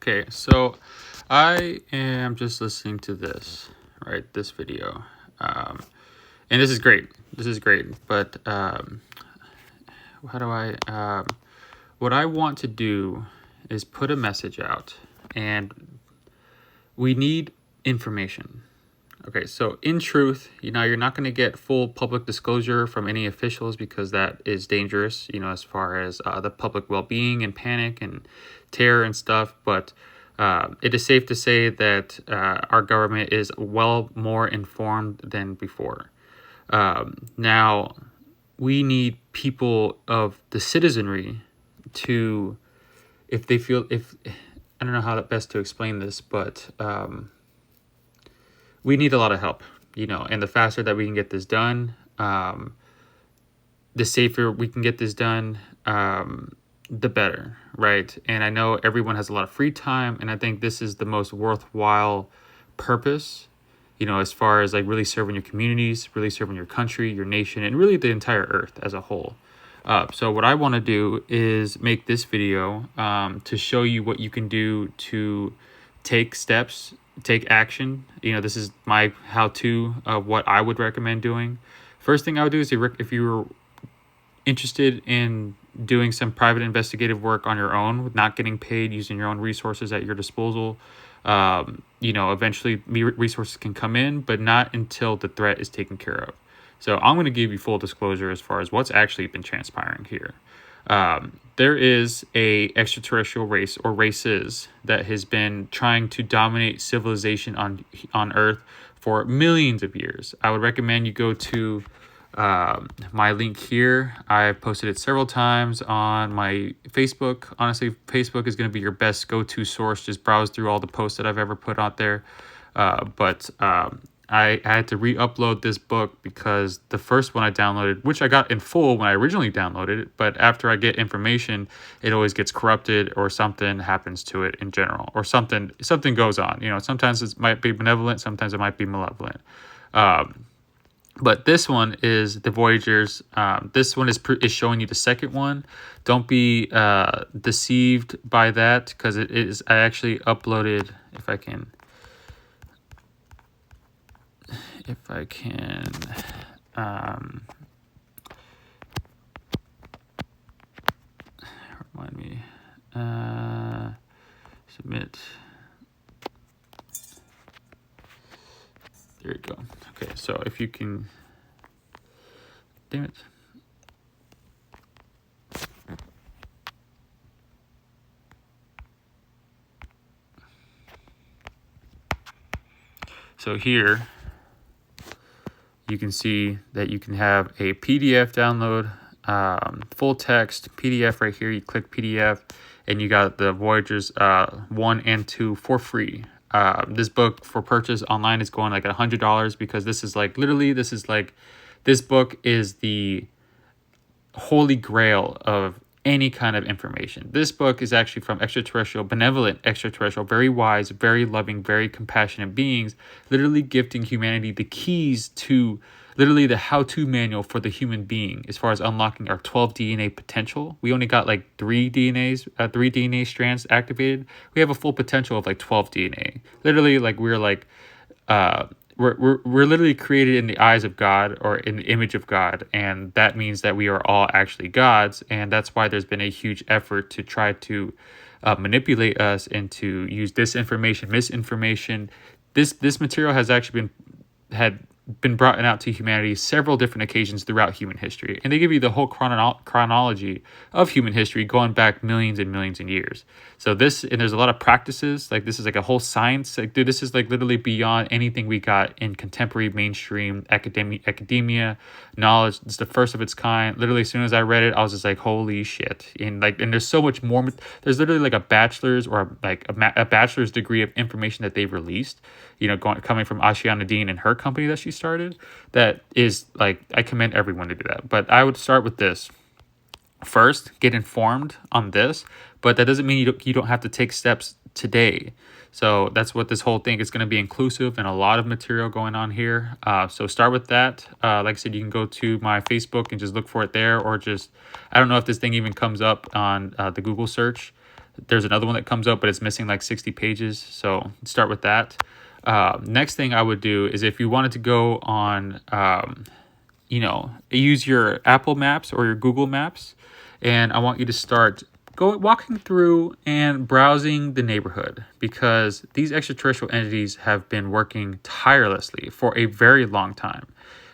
Okay, so I am just listening to this, right? This video. And this is great. This is great. But how do what I want to do is put a message out, and we need information. Okay, so in truth, you're not going to get full public disclosure from any officials because that is dangerous, as far as the public well-being and panic and terror and stuff. But it is safe to say that our government is well more informed than before. Now, we need people of the citizenry to, if they feel, I don't know how best to explain this, but we need a lot of help, and the faster that we can get this done, the safer we can get this done, the better, right? And I know everyone has a lot of free time, and I think this is the most worthwhile purpose, as far as like really serving your communities, really serving your country, your nation, and really the entire earth as a whole. So what I want to do is make this video to show you what you can do to take steps, take action. This is my how-to of what I would recommend doing. First thing I would do is if you were interested in doing some private investigative work on your own, with not getting paid, using your own resources at your disposal, eventually resources can come in, but not until the threat is taken care of. So I'm going to give you full disclosure as far as what's actually been transpiring here. There is a extraterrestrial race or races that has been trying to dominate civilization on Earth for millions of years. I would recommend you go to my link here. I've posted it several times on my Facebook. Honestly, Facebook is going to be your best go-to source. Just browse through all the posts that I've ever put out there. But I had to re-upload this book because the first one I downloaded, which I got in full when I originally downloaded it, but after I get information, it always gets corrupted or something happens to it in general, or something goes on. Sometimes it might be benevolent, sometimes it might be malevolent. But this one is the Voyagers. This one is showing you the second one. Don't be deceived by that, because it is. I actually uploaded, if I can, remind me, submit. There you go. Okay, so if you can, damn it. So here, you can see that you can have a PDF download, full text PDF right here. You click PDF, and you got the Voyagers 1 and 2 for free. This book for purchase online is going like $100, because this is like literally, this book is the holy grail of any kind of information. This book is actually from benevolent extraterrestrial, very wise, very loving, very compassionate beings, literally gifting humanity the keys to literally the how-to manual for the human being as far as unlocking our 12 DNA potential. We only got like 3 DNA strands activated. We have a full potential of like 12 DNA. Literally, like we're literally created in the eyes of God, or in the image of God, and that means that we are all actually gods. And that's why there's been a huge effort to try to manipulate us and to use disinformation, misinformation. This material has actually been brought out to humanity several different occasions throughout human history, and they give you the whole chronology of human history going back millions and millions of years. So there's a lot of practices, like this is like a whole science, like dude, this is like literally beyond anything we got in contemporary mainstream academia knowledge. It's the first of its kind. Literally, as soon as I read it, I was just like, holy shit. And there's so much more. There's literally like a bachelor's or like a bachelor's degree of information that they've released, coming from Ashiana Dean and her company that she started. That is like, I commend everyone to do that. But I would start with this. First, get informed on this, but that doesn't mean you don't have to take steps today. So that's what this whole thing is going to be, inclusive and a lot of material going on here. So start with that. Like I said, you can go to my Facebook and just look for it there, or just, I don't know if this thing even comes up on the Google search. There's another one that comes up, but it's missing like 60 pages. So start with that. Next thing I would do is if you wanted to go on, use your Apple Maps or your Google Maps, and I want you to start walking through and browsing the neighborhood, because these extraterrestrial entities have been working tirelessly for a very long time.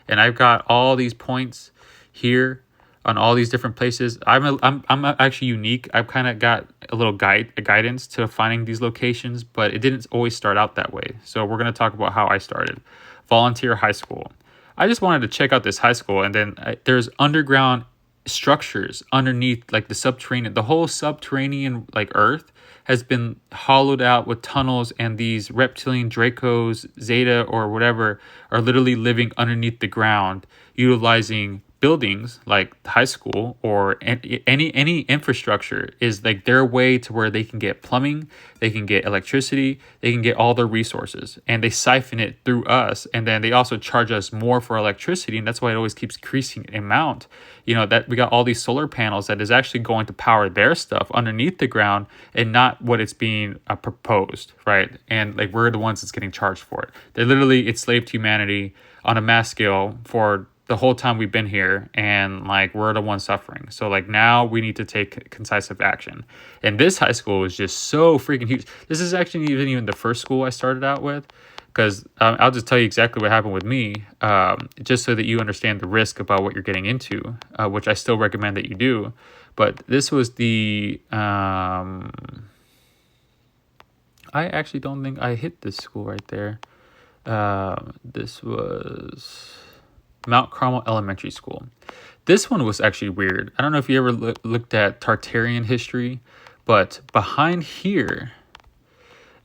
And I've got all these points here on all these different places. I'm actually unique. I've kind of got a little guidance to finding these locations, but it didn't always start out that way. So we're going to talk about how I started. Volunteer high school. I just wanted to check out this high school, and then there's underground structures underneath, like the whole subterranean like earth has been hollowed out with tunnels, and these reptilian Dracos, Zeta or whatever, are literally living underneath the ground, utilizing buildings like high school or any infrastructure is like their way to where they can get plumbing, they can get electricity, they can get all their resources, and they siphon it through us. And then they also charge us more for electricity, and that's why it always keeps increasing in amount. That we got all these solar panels that is actually going to power their stuff underneath the ground, and not what it's being proposed, right? And like we're the ones that's getting charged for it. They literally enslaved humanity on a mass scale for the whole time we've been here, and like we're the ones suffering. So like now we need to take decisive action. And this high school is just so freaking huge. This is actually even the first school I started out with, because I'll just tell you exactly what happened with me, just so that you understand the risk about what you're getting into, which I still recommend that you do. But this was I actually don't think I hit this school right there. This was Mount Carmel Elementary School. This one was actually weird. I don't know if you ever looked at Tartarian history, but behind here,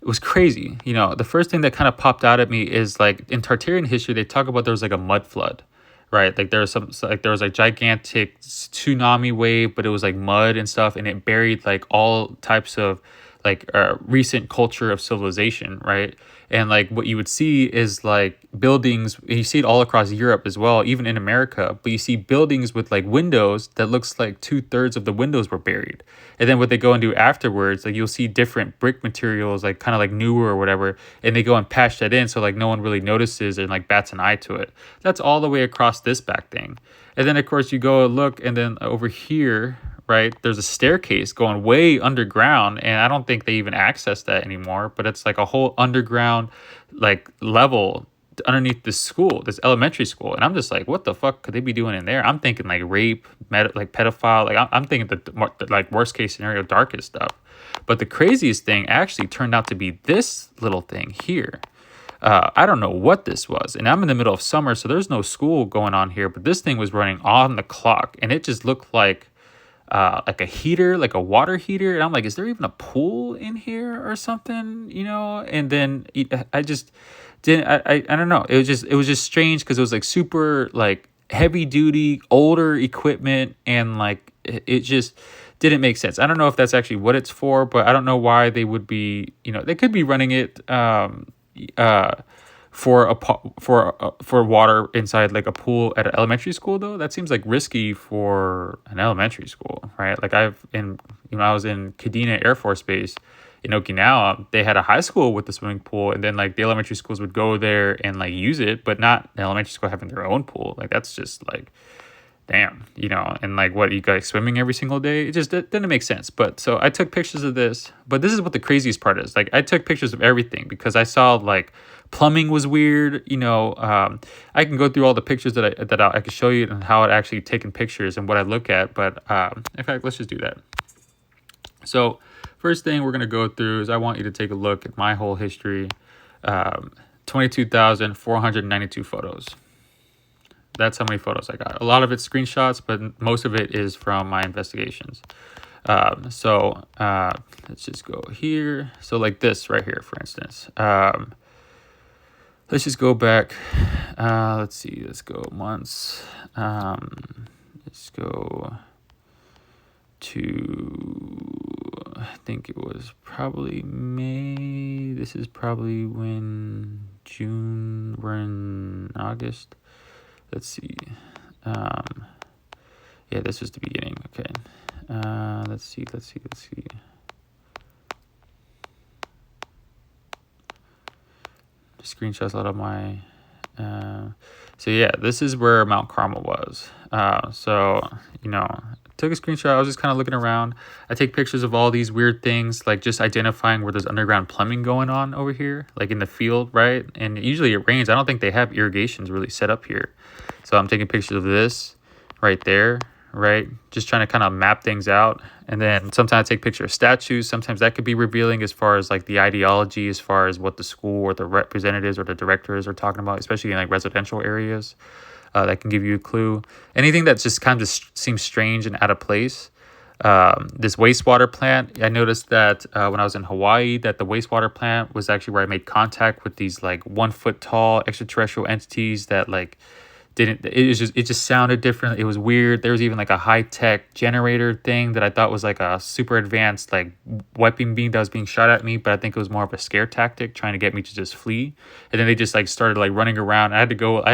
it was crazy. The first thing that kind of popped out at me is like in Tartarian history, they talk about there was like a mud flood, right? Like there was like gigantic tsunami wave, but it was like mud and stuff, and it buried like all types of like recent culture of civilization, right? And like what you would see is like buildings, and you see it all across Europe as well, even in America, but you see buildings with like windows that looks like 2/3 of the windows were buried. And then what they go and do afterwards, like you'll see different brick materials, like kind of like newer or whatever, and they go and patch that in so like no one really notices and like bats an eye to it. That's all the way across this back thing. And then of course you go and look, and then over here, right, there's a staircase going way underground, and I don't think they even access that anymore, but it's like a whole underground like level underneath this school, this elementary school. And I'm just like, what the fuck could they be doing in there? I'm thinking like rape, like pedophile, like I'm thinking the like worst case scenario, darkest stuff. But the craziest thing actually turned out to be this little thing here. I don't know what this was, and I'm in the middle of summer, so there's no school going on here, but this thing was running on the clock, and it just looked like a heater, like a water heater. And I'm like, is there even a pool in here or something? And then I just didn't, I don't know. It was just strange, because it was like super like heavy duty, older equipment, and like it just didn't make sense. I don't know if that's actually what it's for, but I don't know why they would be, they could be running it, for water inside like a pool at an elementary school, though. That seems like risky for an elementary school, right? Like I was in Kadena Air Force Base in Okinawa. They had a high school with a swimming pool, and then like the elementary schools would go there and like use it, but not the elementary school having their own pool. Like that's just like, damn, and like what, you guys swimming every single day? It just didn't make sense. But so I took pictures of this, but this is what the craziest part is. Like I took pictures of everything because I saw like plumbing was weird. I can go through all the pictures that I can show you and how it actually taken pictures and what I look at. But in fact, let's just do that. So first thing we're going to go through is I want you to take a look at my whole history. 22,492 photos. That's how many photos I got. A lot of it's screenshots, but most of it is from my investigations. So let's just go here. So like this right here, for instance. Let's just go back. Let's see. Let's go months. Let's go to, I think it was probably May. This is probably when June. We're in August. Let's see. Yeah, this was the beginning. Okay. Let's see. screenshots a lot of my, uh, so yeah, this is where Mount Carmel was. So, took a screenshot. I was just kind of looking around. I take pictures of all these weird things, like just identifying where there's underground plumbing going on over here, like in the field, right? And usually it rains. I don't think they have irrigations really set up here. So I'm taking pictures of this right there, right? Just trying to kind of map things out. And then sometimes I take pictures of statues. Sometimes that could be revealing as far as like the ideology, as far as what the school or the representatives or the directors are talking about, especially in like residential areas. That can give you a clue. Anything that just kind of seems strange and out of place. This wastewater plant, I noticed that when I was in Hawaii, that the wastewater plant was actually where I made contact with these like 1 foot tall extraterrestrial entities that like it just sounded different. It was weird. There was even like a high-tech generator thing that I thought was like a super advanced like weapon beam that was being shot at me, but I think it was more of a scare tactic trying to get me to just flee. And then they just like started like running around. I had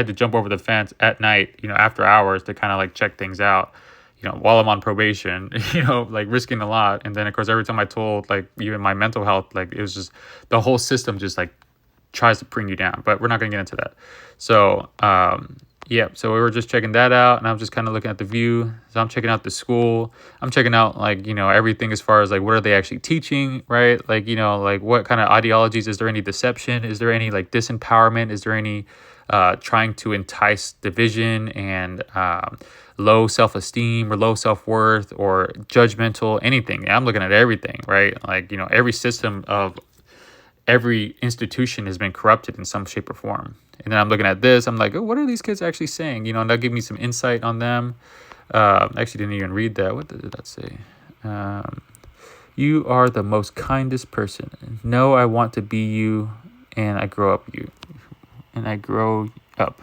to jump over the fence at night, after hours to kind of like check things out, while I'm on probation, like risking a lot. And then of course every time I told like even my mental health, like it was just the whole system just like tries to bring you down, but we're not gonna get into that. So yeah, so we were just checking that out, and I'm just kind of looking at the view. So I'm checking out the school. I'm checking out like everything as far as like what are they actually teaching, right? Like like what kind of ideologies? Is there any deception? Is there any like disempowerment? Is there any trying to entice division and low self-esteem or low self-worth or judgmental anything? I'm looking at everything, right? Like every system of every institution has been corrupted in some shape or form. And then I'm looking at this, I'm like, oh, what are these kids actually saying? And that'll give me some insight on them. Actually didn't even read that. What did that say? You are the most kindest person. No, I want to be you, and I grow up.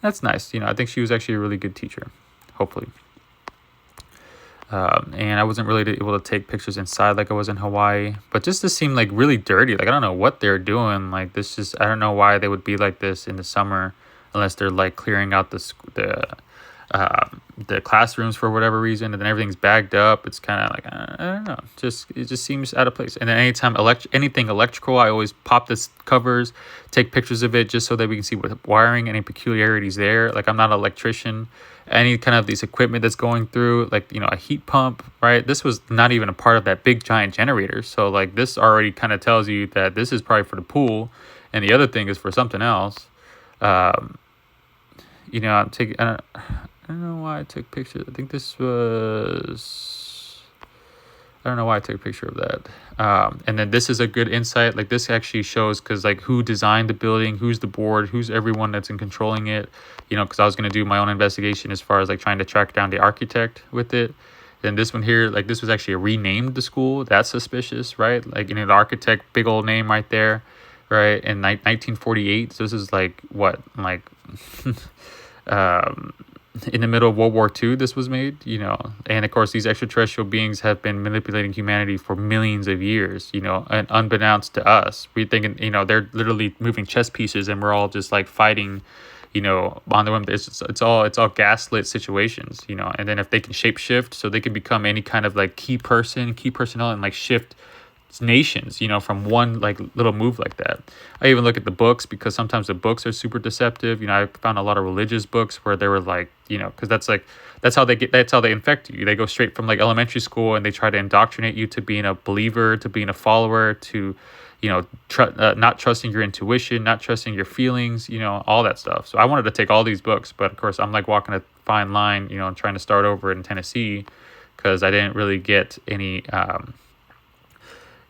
That's nice. I think she was actually a really good teacher, hopefully. And I wasn't really able to take pictures inside like I was in Hawaii, but just this seemed like really dirty. Like I don't know what they're doing. Like I don't know why they would be like this in the summer, unless they're like clearing out the classrooms for whatever reason, and then everything's bagged up. It's kind of like I don't know. It just seems out of place. And then anytime anything electrical, I always pop this covers, take pictures of it just so that we can see what wiring, any peculiarities there. Like I'm not an electrician. Any kind of these equipment that's going through, like a heat pump, right? This was not even a part of that big giant generator. So like this already kind of tells you that this is probably for the pool, and the other thing is for something else. I'm taking. I don't know why I took pictures. I think this was. I don't know why I took a picture of that. And then this is a good insight. Like this actually shows because like who designed the building, who's the board, who's everyone that's in controlling it. Because I was going to do my own investigation as far as like trying to track down the architect with it. Then this one here, like this was actually renamed the school. That's suspicious, right? Like, the architect, big old name right there, right? In 1948. So this is like what, like, in the middle of World War II, this was made, and of course these extraterrestrial beings have been manipulating humanity for millions of years, and unbeknownst to us, we thinking, they're literally moving chess pieces and we're all just like fighting, on the whim. It's all gaslit situations, and then if they can shape shift, so they can become any kind of like key personnel and like shift nations, from one like little move like that. I even look at the books because sometimes the books are super deceptive. I found a lot of religious books where they were like, because that's how they infect you. They go straight from like elementary school and they try to indoctrinate you to being a believer, to being a follower, to not trusting your intuition, not trusting your feelings, all that stuff. So I wanted to take all these books, but of course I'm like walking a fine line, and trying to start over in Tennessee because I didn't really get any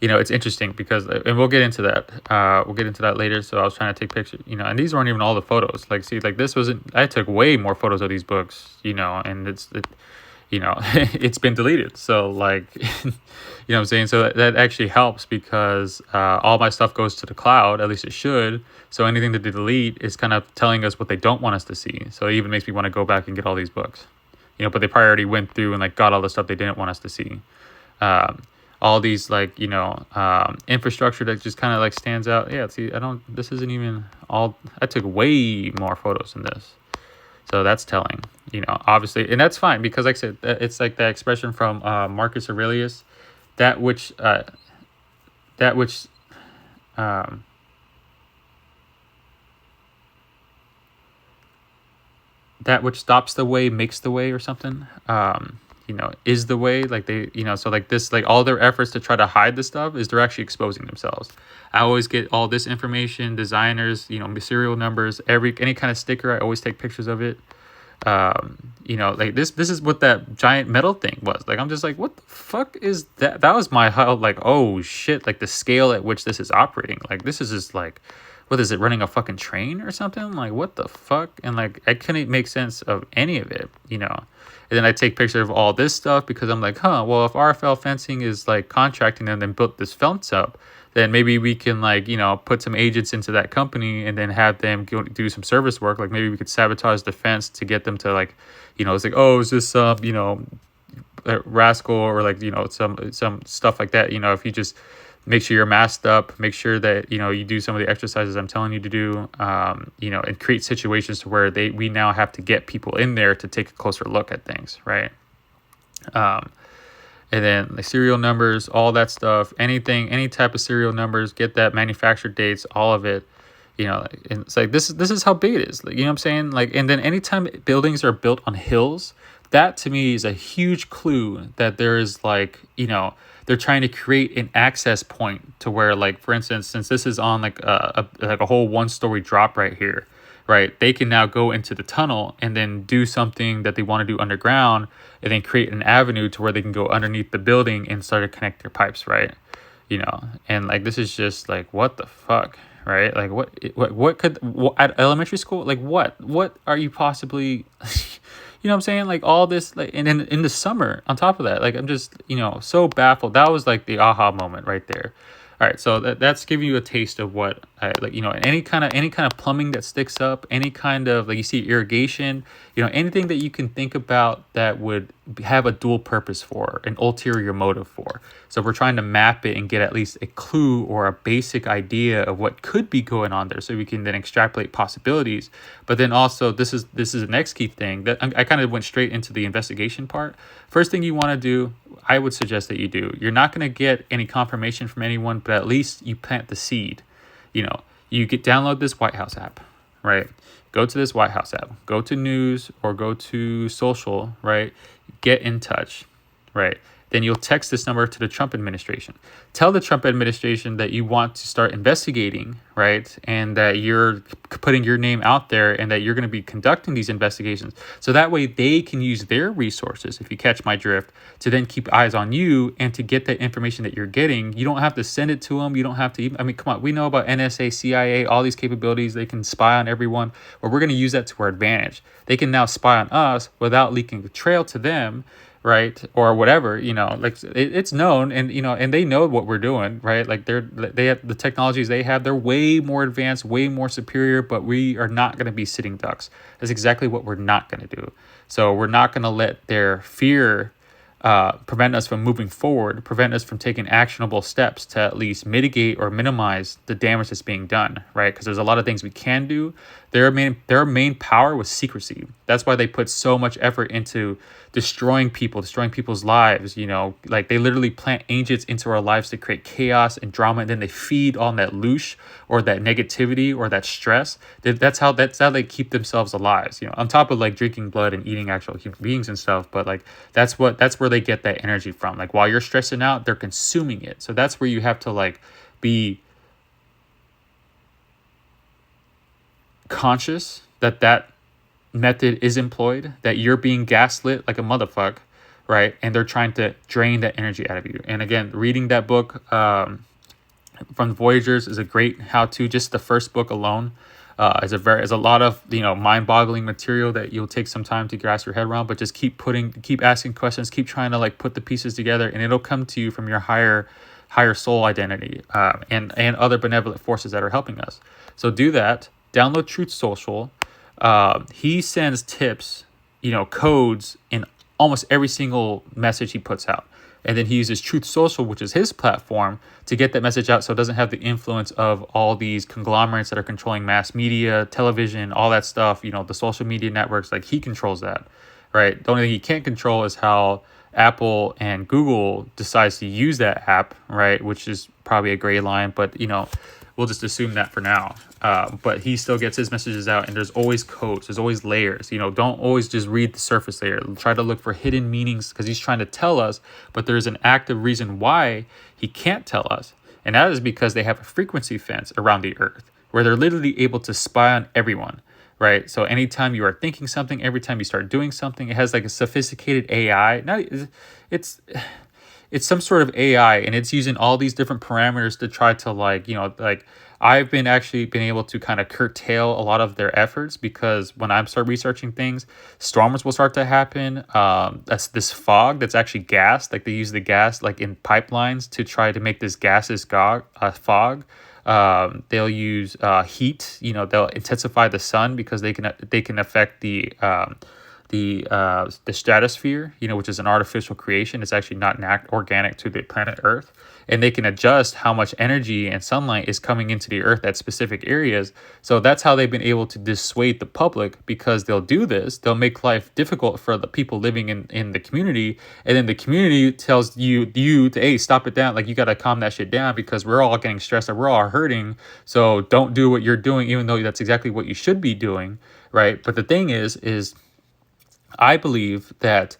it's interesting because, and we'll get into that later. So I was trying to take pictures, and these weren't even all the photos. Like, see, like this wasn't, I took way more photos of these books, and it's been deleted. So like, what I'm saying? So that actually helps because all my stuff goes to the cloud, at least it should. So anything that they delete is kind of telling us what they don't want us to see. So it even makes me want to go back and get all these books, but they probably already went through and like got all the stuff they didn't want us to see. All these like infrastructure that just kind of like stands out. Yeah, see, this isn't even all. I took way more photos than this, so that's telling, obviously, and that's fine because like I said, it's like that expression from Marcus Aurelius, that which that which stops the way makes the way or something. Is the way, like they, so like this, like all their efforts to try to hide this stuff is they're actually exposing themselves. I always get all this information, designers, serial numbers, any kind of sticker. I always take pictures of it. Like this is what that giant metal thing was. Like, I'm just like, what the fuck is that? That was my how, like, oh shit, like the scale at which this is operating. Like, this is just like, what is it, running a fucking train or something? Like, what the fuck? And like, I couldn't make sense of any of it, And then I take pictures of all this stuff because I'm like, well, if RFL fencing is like contracting them and built this fence up, then maybe we can like, put some agents into that company and then have them go do some service work. Like maybe we could sabotage the fence to get them to like, it's like, oh, is this, rascal or like, some stuff like that. If you just make sure you're masked up, make sure that, you do some of the exercises I'm telling you to do, and create situations to where we now have to get people in there to take a closer look at things. Right. And then the serial numbers, all that stuff, any type of serial numbers, get that manufacturer dates, all of it, and it's like, this is how big it is. Like, what I'm saying? Like, and then anytime buildings are built on hills, that to me is a huge clue that there is like, they're trying to create an access point to where, like, for instance, since this is on like a whole 1-story drop right here, right? They can now go into the tunnel and then do something that they want to do underground and then create an avenue to where they can go underneath the building and start to connect their pipes, right? And like, this is just like, what the fuck, right? Like what could, at elementary school, like what are you possibly, what I'm saying? Like all this, like, and then in the summer on top of that, like, I'm just, so baffled. That was like the aha moment right there. All right, so that's giving you a taste of what any kind of plumbing that sticks up, any kind of, like, you see irrigation, anything that you can think about that would have a dual purpose for, an ulterior motive for. So we're trying to map it and get at least a clue or a basic idea of what could be going on there, so we can then extrapolate possibilities. But then also, this is the next key thing that I kind of went straight into the investigation part. First thing you want to do, I would suggest that you do. You're not going to get any confirmation from anyone, but at least you plant the seed. You download this White House app, right? Go to this White House app. Go to news or go to social, right? Get in touch, right? Then you'll text this number to the Trump administration. Tell the Trump administration that you want to start investigating, right? And that you're putting your name out there and that you're going to be conducting these investigations. So that way they can use their resources, if you catch my drift, to then keep eyes on you and to get the information that you're getting. You don't have to send it to them. You don't have to even, come on, we know about NSA, CIA, all these capabilities. They can spy on everyone, but we're going to use that to our advantage. They can now spy on us without leaking the trail to them, right? Or whatever, like it's known, and and they know what we're doing, right? Like they have the technologies they have, they're way more advanced, way more superior, but we are not going to be sitting ducks. That's exactly what we're not going to do. So we're not going to let their fear prevent us from moving forward, prevent us from taking actionable steps to at least mitigate or minimize the damage that's being done, right? Because there's a lot of things we can do. Their main power was secrecy. That's why they put so much effort into destroying people's lives. Like they literally plant agents into our lives to create chaos and drama, and then they feed on that loosh or that negativity or that stress. That's how they keep themselves alive. On top of like drinking blood and eating actual human beings and stuff. But like that's where they get that energy from. Like while you're stressing out, they're consuming it. So that's where you have to like be conscious that method is employed, that you're being gaslit like a motherfucker, right? And they're trying to drain that energy out of you. And again, reading that book from the Voyagers is a great how-to. Just the first book alone is a lot of mind-boggling material that you'll take some time to grasp your head around. But just keep asking questions, keep trying to like put the pieces together, and it'll come to you from your higher soul identity and other benevolent forces that are helping us. So do that. Download Truth Social. He sends tips, codes in almost every single message he puts out. And then he uses Truth Social, which is his platform, to get that message out so it doesn't have the influence of all these conglomerates that are controlling mass media, television, all that stuff, the social media networks. Like, he controls that, right? The only thing he can't control is how Apple and Google decides to use that app, right? Which is probably a gray line, but, we'll just assume that for now. but he still gets his messages out, and there's always codes, there's always layers. Don't always just read the surface layer. Try to look for hidden meanings, because he's trying to tell us, but there's an active reason why he can't tell us. And that is because they have a frequency fence around the earth where they're literally able to spy on everyone, right? So anytime you are thinking something, every time you start doing something, it has like a sophisticated AI. It's some sort of AI, and it's using all these different parameters to try to I've been able to kind of curtail a lot of their efforts, because when I start researching things, storms will start to happen. That's this fog that's actually gas. Like they use the gas like in pipelines to try to make this gaseous fog. They'll use heat. They'll intensify the sun because they can affect the stratosphere, which is an artificial creation. It's actually not organic to the planet Earth, and they can adjust how much energy and sunlight is coming into the Earth at specific areas. So that's how they've been able to dissuade the public, because they'll do this. They'll make life difficult for the people living in the community, and then the community tells you to, hey, stop it down. Like, you got to calm that shit down, because we're all getting stressed and we're all hurting. So don't do what you're doing, even though that's exactly what you should be doing, right? But the thing is I believe that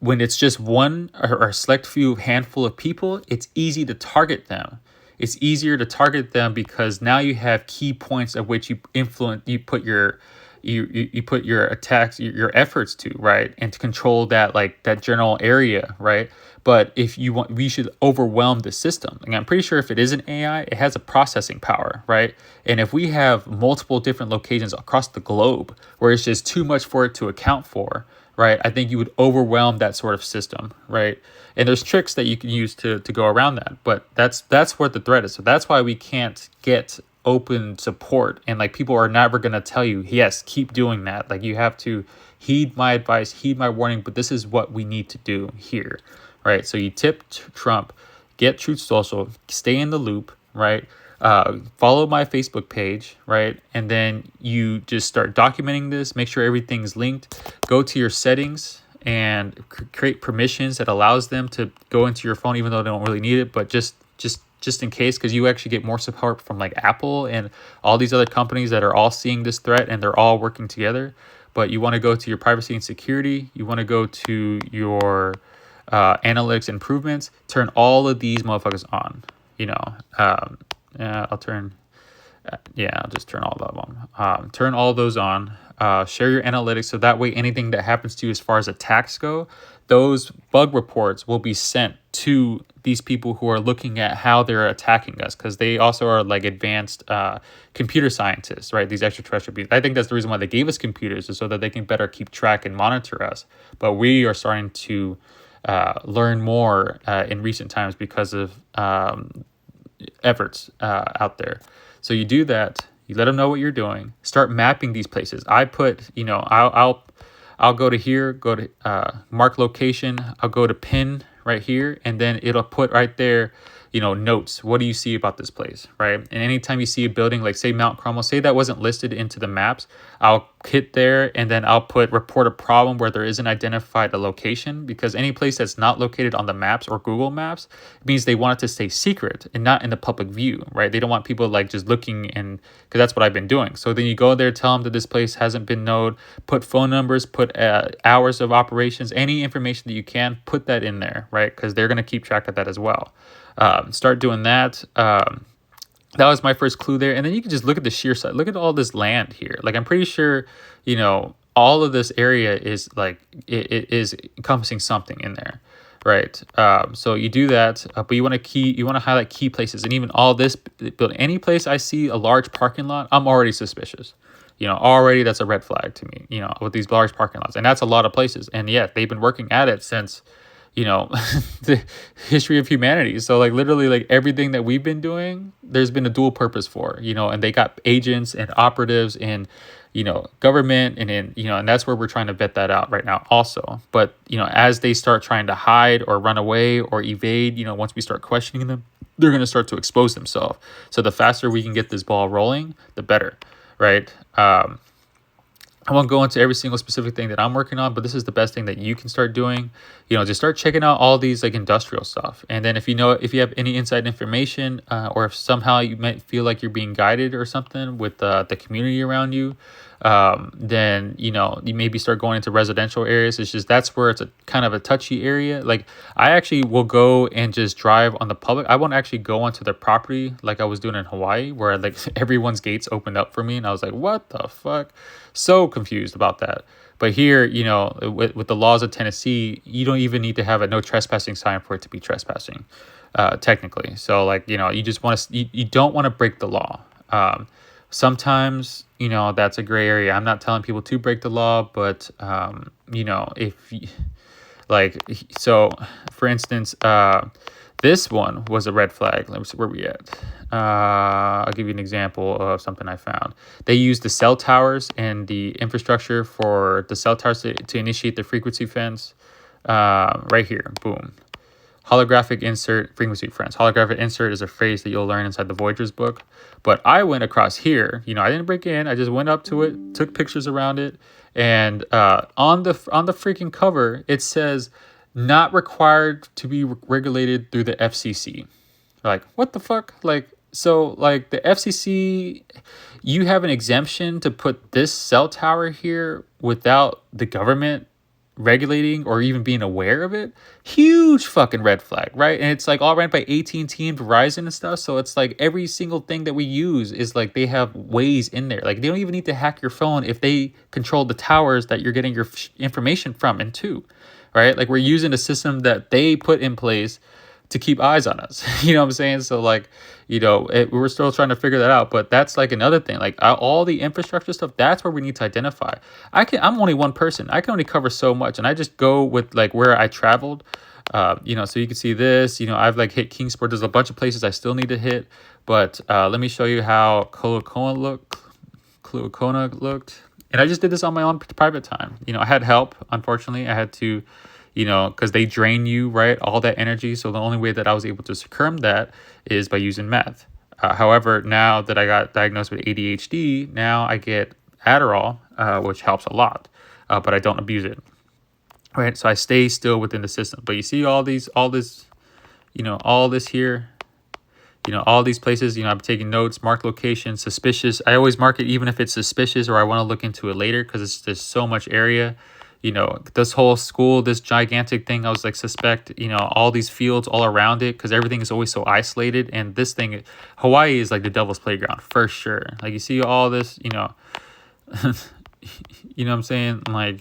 when it's just one or a select few handful of people, it's easy to target them. It's easier to target them because now you have key points at which you put your attacks, your efforts to, right? And to control that general area, right? But if you want, we should overwhelm the system. And I'm pretty sure if it is an AI, it has a processing power, right? And if we have multiple different locations across the globe where it's just too much for it to account for, right? I think you would overwhelm that sort of system, right? And there's tricks that you can use to go around that, but that's what the threat is. So that's why we can't get open support, and people are never going to tell you, yes, keep doing that. You have to heed my advice, heed my warning, but this is what we need to do here, right? So you tip Trump, get Truth Social, stay in the loop, right? Follow my Facebook page, right? And then you just start documenting this, make sure everything's linked, go to your settings and create permissions that allows them to go into your phone, even though they don't really need it, but just in case, because you actually get more support from Apple and all these other companies that are all seeing this threat and they're all working together. But you want to go to your privacy and security. You want to go to your analytics improvements. Turn all of these motherfuckers on. I'll just turn all of them. Turn all those on. Share your analytics, so that way anything that happens to you as far as attacks go, those bug reports will be sent to these people who are looking at how they're attacking us, because they also are advanced computer scientists, right? These extraterrestrial beings. I think that's the reason why they gave us computers, is so that they can better keep track and monitor us. But we are starting to learn more in recent times because of efforts out there. So you do that. You let them know what you're doing. Start mapping these places. I put, I'll go to here, go to mark location. I'll go to pin right here, and then it'll put right there, notes. What do you see about this place, right? And anytime you see a building, like say Mount Carmel, say that wasn't listed into the maps, I'll hit there, and then I'll put report a problem where there isn't identified a location, because any place that's not located on the maps or Google Maps means they want it to stay secret and not in the public view, right? They don't want people just looking, and because that's what I've been doing. So then you go there, tell them that this place hasn't been known, put phone numbers, put hours of operations, any information that you can, put that in there, right? Because they're going to keep track of that as well. Start doing that. That was my first clue there. And then you can just look at the sheer side. Look at all this land here. I'm pretty sure, all of this area is it is encompassing something in there, right? So you do that, but you want to highlight key places. And even all this building, any place I see a large parking lot, I'm already suspicious. Already that's a red flag to me, with these large parking lots. And that's a lot of places. And yeah, they've been working at it since, the history of humanity. So literally everything that we've been doing, there's been a dual purpose for, and they got agents and operatives in, government and in, and that's where we're trying to vet that out right now also. But, as they start trying to hide or run away or evade, once we start questioning them, they're going to start to expose themselves. So the faster we can get this ball rolling, the better, right? I won't go into every single specific thing that I'm working on, but this is the best thing that you can start doing. just start checking out all these like industrial stuff. And then if you have any inside information, or if somehow you might feel like you're being guided or something with the community around you, then you maybe start going into residential areas. It's just that's where it's a kind of a touchy area. Like I actually will go and just drive on the public. I won't actually go onto their property like I was doing in Hawaii, where like everyone's gates opened up for me, and I was like, what the fuck? So confused about that. But here, with the laws of Tennessee, you don't even need to have a no trespassing sign for it to be trespassing, technically. So like, you just want to, you don't want to break the law. Sometimes, that's a gray area. I'm not telling people to break the law, but, if like, so for instance, this one was a red flag. Let me see where we at. I'll give you an example of something I found. They used the cell towers and the infrastructure for the cell towers to initiate the frequency fence. Right here, boom. Holographic insert, frequency fence. Holographic insert is a phrase that you'll learn inside the Voyager's book. But I went across here. I didn't break in. I just went up to it, took pictures around it, and on the freaking cover it says not required to be regulated through the FCC. Like, what the fuck? Like, so like the FCC, you have an exemption to put this cell tower here without the government regulating or even being aware of it. Huge fucking red flag, right? And it's like all ran by AT&T and Verizon and stuff. So it's like every single thing that we use is like they have ways in there. Like they don't even need to hack your phone if they control the towers that you're getting your information from and to, right? Like we're using a system that they put in place to keep eyes on us. You know what I'm saying? So like, we're still trying to figure that out, but that's like another thing, like all the infrastructure stuff, that's where we need to identify. I'm only one person. I can only cover so much. And I just go with like where I traveled, so you can see this, I've like hit Kingsport. There's a bunch of places I still need to hit, but let me show you how Culakona looked. And I just did this on my own private time. I had help. Unfortunately, I had to, because they drain you, right? All that energy. So the only way that I was able to circum that is by using meth. However, now that I got diagnosed with ADHD, now I get Adderall, which helps a lot, but I don't abuse it. Right. So I stay still within the system. But you see all this here, all these places, I'm taking notes, mark location, suspicious. I always mark it even if it's suspicious or I want to look into it later because there's so much area. This whole school, this gigantic thing, I was like, suspect, all these fields all around it because everything is always so isolated. And this thing, Hawaii is like the devil's playground for sure. Like you see all this, you know what I'm saying? Like,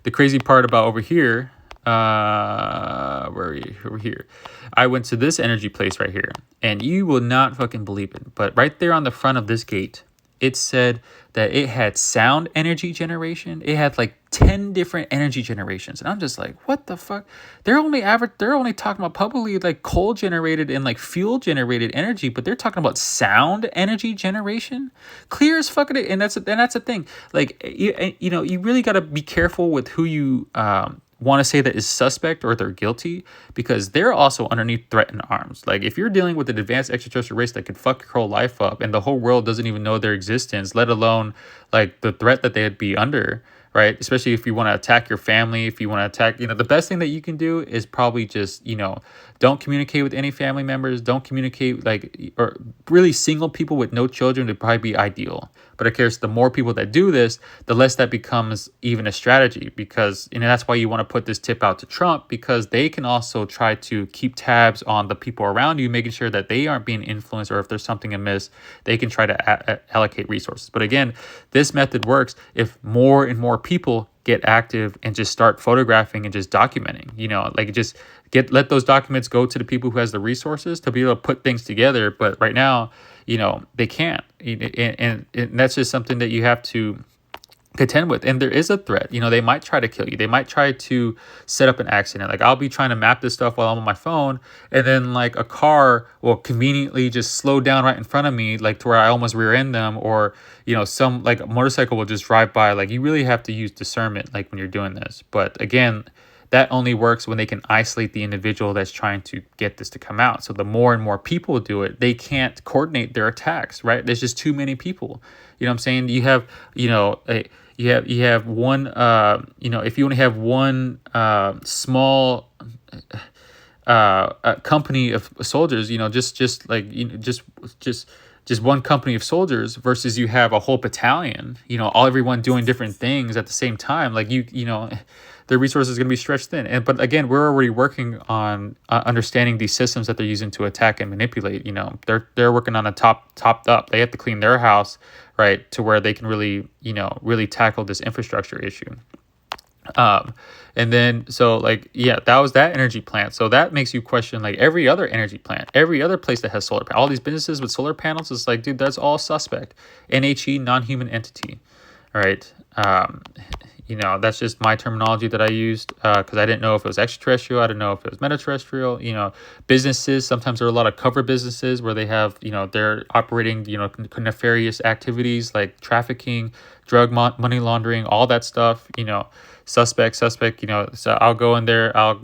the crazy part about over here, where are you? Over here. I went to this energy place right here, and you will not fucking believe it. But right there on the front of this gate, it said that it had sound energy generation. It had like 10 different energy generations. And I'm just like, what the fuck? They're only talking about publicly like coal generated and like fuel generated energy, but they're talking about sound energy generation. Clear as fucking it. And that's the thing. Like, you really got to be careful with who you want to say that is suspect or they're guilty, because they're also underneath threat in arms. Like if you're dealing with an advanced extraterrestrial race that could fuck your whole life up and the whole world doesn't even know their existence, let alone like the threat that they'd be under, right? Especially if you want to attack your family, if you want to attack, the best thing that you can do is probably just, don't communicate with any family members. Don't communicate or really single people with no children would probably be ideal. But of course, the more people that do this, the less that becomes even a strategy, because that's why you want to put this tip out to Trump, because they can also try to keep tabs on the people around you, making sure that they aren't being influenced, or if there's something amiss, they can try to allocate resources. But again, this method works if more and more people get active and just start photographing and just documenting, just let those documents go to the people who has the resources to be able to put things together. But right now, they can't, and that's just something that you have to contend with. And there is a threat, they might try to kill you. They might try to set up an accident. Like I'll be trying to map this stuff while I'm on my phone, and then like a car will conveniently just slow down right in front of me, like to where I almost rear end them, or some like a motorcycle will just drive by. Like you really have to use discernment like when you're doing this. But again, that only works when they can isolate the individual that's trying to get this to come out. So the more and more people do it, they can't coordinate their attacks, right? There's just too many people. You know what I'm saying? You have, you have one, if you only have one small a company of soldiers, just one company of soldiers versus you have a whole battalion, all everyone doing different things at the same time. Like their resources are going to be stretched thin. But again, we're already working on understanding these systems that they're using to attack and manipulate. They're working on a topped up. They have to clean their house, right, to where they can really, really tackle this infrastructure issue. And then, so that was that energy plant. So that makes you question like every other energy plant, every other place that has solar panels, all these businesses with solar panels. It's like, dude, that's all suspect. NHE, non-human entity. All right. That's just my terminology that I used because I didn't know if it was extraterrestrial. I didn't know if it was metaterrestrial. Businesses, sometimes there are a lot of cover businesses where they have, they're operating, nefarious activities like trafficking, drug money laundering, all that stuff, suspect, so I'll go in there, I'll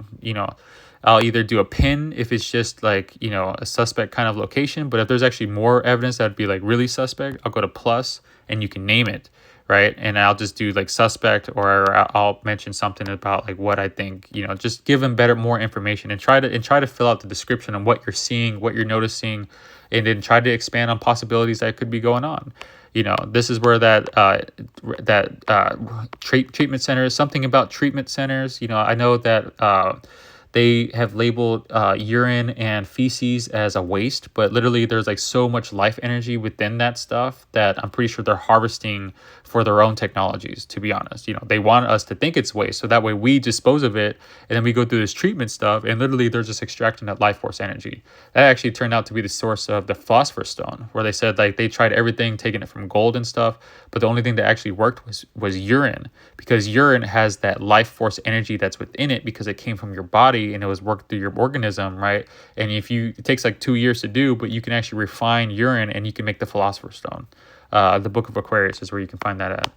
either do a pin if it's just like, a suspect kind of location, but if there's actually more evidence that'd be like really suspect, I'll go to plus and you can name it, right? And I'll just do like suspect, or I'll mention something about like what I think, just give them more information and try to fill out the description on what you're seeing, what you're noticing, and then try to expand on possibilities that could be going on. This is where treatment centers, something about treatment centers. I know that they have labeled urine and feces as a waste, but literally there's like so much life energy within that stuff that I'm pretty sure they're harvesting for their own technologies, to be honest. They want us to think it's waste, so that way we dispose of it, and then we go through this treatment stuff, and literally they're just extracting that life force energy. That actually turned out to be the source of the philosopher's stone, where they said like they tried everything, taking it from gold and stuff, but the only thing that actually worked was urine, because urine has that life force energy that's within it because it came from your body and it was worked through your organism, right? And it takes like 2 years to do, but you can actually refine urine and you can make the philosopher's stone. The Book of Aquarius is where you can find that at.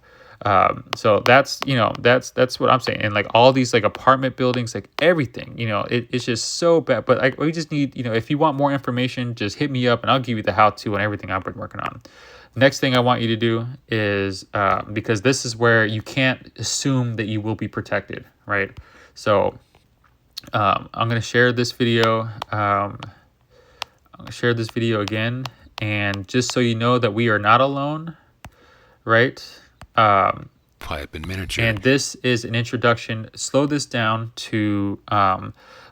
So that's what I'm saying. And like all these like apartment buildings, like everything, it's just so bad. But we just need, if you want more information, just hit me up and I'll give you the how-to and everything I've been working on. Next thing I want you to do is, because this is where you can't assume that you will be protected, right? So I'm going to share this video. I'm going to share this video again. And just so you know that we are not alone, right? Pipe and miniature. And this is an introduction. Slow this down to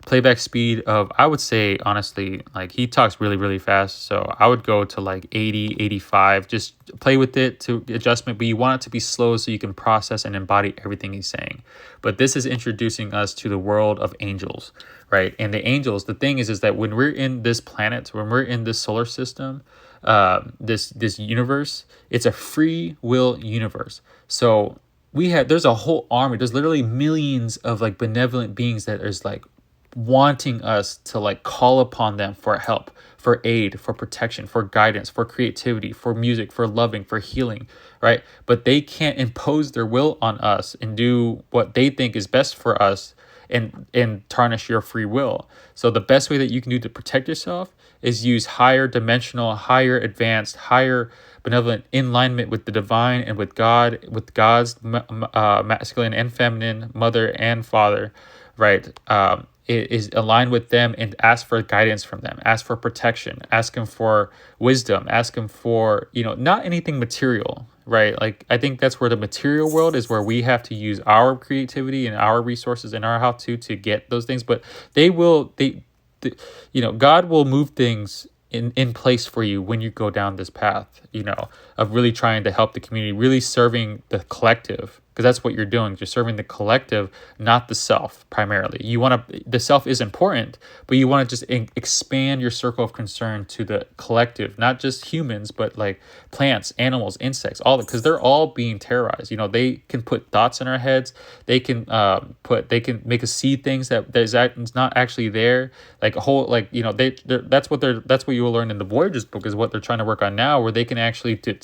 playback speed of, I would say, honestly, like he talks really, really fast. So I would go to like 80, 85. Just play with it to adjustment, but you want it to be slow so you can process and embody everything he's saying. But this is introducing us to the world of angels, right? And the angels, the thing is that when we're in this planet, when we're in this solar system, this universe, it's a free will universe. So there's a whole army, there's literally millions of like benevolent beings that is like wanting us to like call upon them for help, for aid, for protection, for guidance, for creativity, for music, for loving, for healing, right? But they can't impose their will on us and do what they think is best for us and tarnish your free will. So the best way that you can do to protect yourself is use higher dimensional, higher advanced, higher benevolent in alignment with the divine and with God, with God's masculine and feminine, mother and father, right? It is aligned with them and ask for guidance from them, ask for protection, ask him for wisdom, ask him for, not anything material, right? Like, I think that's where the material world is, where we have to use our creativity and our resources and our how-to get those things. But God will move things in place for you when you go down this path, of really trying to help the community, really serving the collective, because that's what you're doing. You're serving the collective, not the self primarily. The self is important, but you want to just expand your circle of concern to the collective, not just humans, but like plants, animals, insects, all because they're all being terrorized. They can put thoughts in our heads. They can make us see things that's not actually there. Like a whole, that's what you will learn in the Voyagers book, is what they're trying to work on now, where they can actually do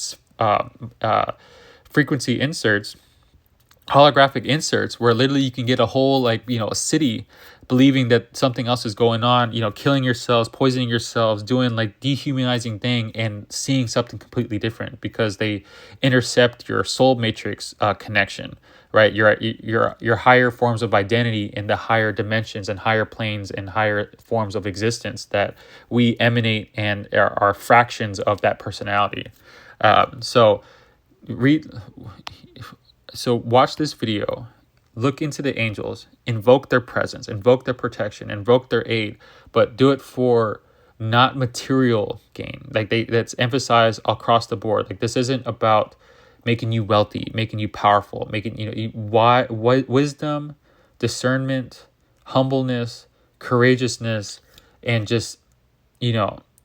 frequency inserts holographic inserts where literally you can get a whole, like, a city believing that something else is going on, killing yourselves, poisoning yourselves, doing like dehumanizing thing, and seeing something completely different because they intercept your soul matrix connection, right? Your higher forms of identity in the higher dimensions and higher planes and higher forms of existence that we emanate and are fractions of that personality. So read so watch this video, look into the angels, invoke their presence, invoke their protection, invoke their aid, but do it for not material gain. Like that's emphasized across the board. Like this isn't about making you wealthy, making you powerful, making why wisdom, discernment, humbleness, courageousness, and just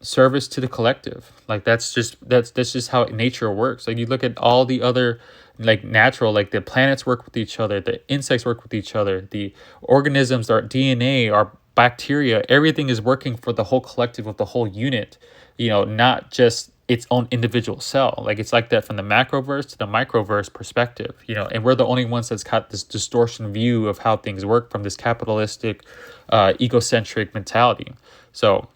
service to the collective. Like that's just how nature works. Like you look at all the other, like natural, like the planets work with each other, the insects work with each other, the organisms, our DNA, our bacteria, everything is working for the whole collective of the whole unit, not just its own individual cell. Like it's like that from the macroverse to the microverse perspective, and we're the only ones that's got this distortion view of how things work from this capitalistic egocentric mentality. So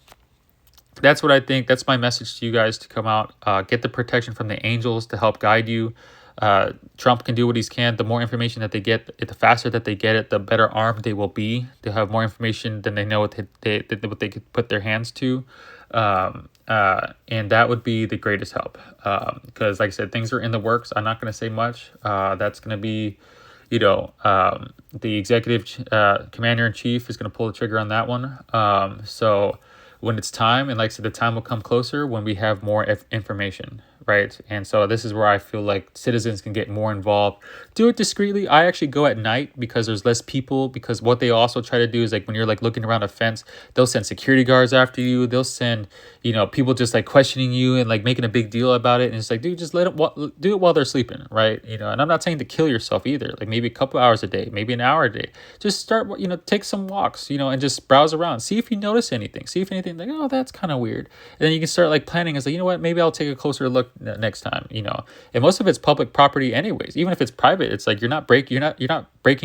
that's what I think. That's my message to you guys, to come out, get the protection from the angels to help guide you. Trump can do what he can. The more information that they get, the faster that they get it, the better armed they will be. They'll have more information than they know what they could put their hands to. And that would be the greatest help. Because like I said, things are in the works. I'm not going to say much. That's going to be, the executive commander-in-chief is going to pull the trigger on that one. So when it's time, and like I said, the time will come closer when we have more information, right? And so this is where I feel like citizens can get more involved. Do it discreetly. I actually go at night because there's less people, because what they also try to do is, like, when you're like looking around a fence, they'll send security guards after you. They'll send, people just like questioning you and like making a big deal about it. And it's like, dude, just let them do it while they're sleeping, right? And I'm not saying to kill yourself either. Like maybe a couple hours a day, maybe an hour a day. Just start, take some walks, and just browse around. See if you notice anything. See if anything, like, oh, that's kind of weird. And then you can start like planning. It's like, what, maybe I'll take a closer look next time. And most of it's public property anyways. Even if it's private, it's like you're not breaking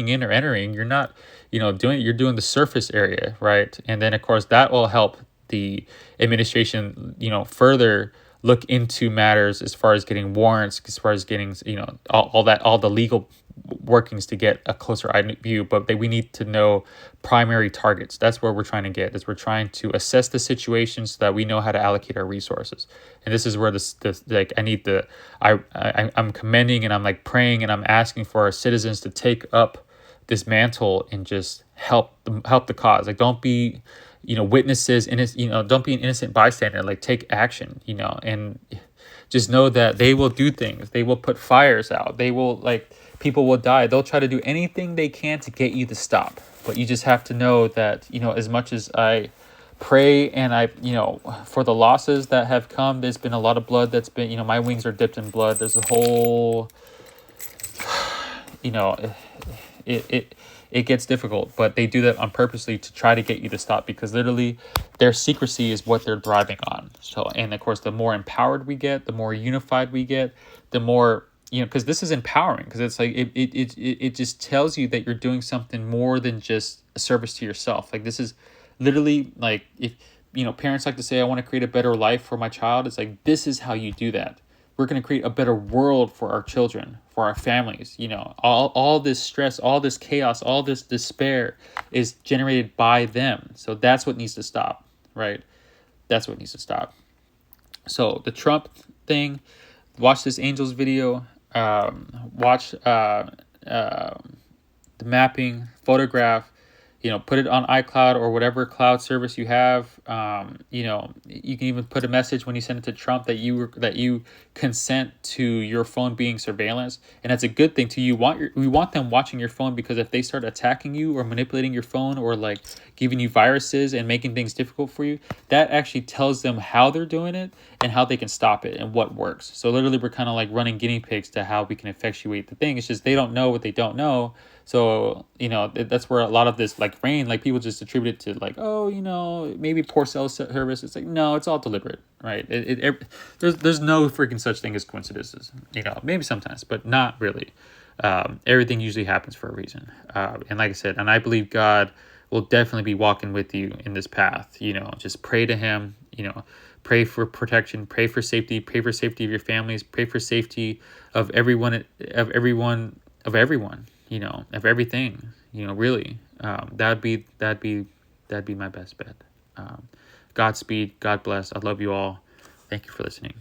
in or entering. You're not, you're doing the surface area, right? And then of course that will help the administration, further look into matters as far as getting warrants, as far as getting, all the legal workings to get a closer view. But we need to know primary targets. That's where we're trying to get, is we're trying to assess the situation so that we know how to allocate our resources. And this is where this like I'm commending, and I'm like praying, and I'm asking for our citizens to take up this mantle and just help the cause. Like, don't be witnesses, don't be an innocent bystander. Like, take action, and just know that they will do things. They will put fires out. They will, like, people will die. They'll try to do anything they can to get you to stop. But you just have to know that, as much as I pray and I, for the losses that have come, there's been a lot of blood that's been, my wings are dipped in blood. There's a whole, it gets difficult, but they do that on purposely to try to get you to stop, because literally their secrecy is what they're thriving on. So, and of course, the more empowered we get, the more unified we get, the more, because this is empowering, because it's like, it just tells you that you're doing something more than just a service to yourself. Like, this is literally like, if, parents like to say, I want to create a better life for my child. It's like, this is how you do that. We're going to create a better world for our children, for our families. All this stress, all this chaos, all this despair is generated by them. So that's what needs to stop, right? That's what needs to stop. So the Trump thing, watch this Angels video, watch the mapping, photograph, put it on iCloud or whatever cloud service you have. You can even put a message when you send it to Trump that you consent to your phone being surveillance, and that's a good thing too. We want them watching your phone, because if they start attacking you or manipulating your phone, or like giving you viruses and making things difficult for you, that actually tells them how they're doing it and how they can stop it and what works. So literally, we're kind of like running guinea pigs to how we can effectuate the thing. It's just they don't know what they don't know. So, that's where a lot of this, like rain, like people just attribute it to like, oh, maybe poor cell service. It's like, no, it's all deliberate, right? There's no freaking such thing as coincidences, maybe sometimes, but not really. Everything usually happens for a reason. And like I said, and I believe God will definitely be walking with you in this path. Just pray to him, pray for protection, pray for safety, pray for safety of your families, pray for safety of everyone, of everyone, of everything, really. That'd be my best bet. Godspeed. God bless. I love you all. Thank you for listening.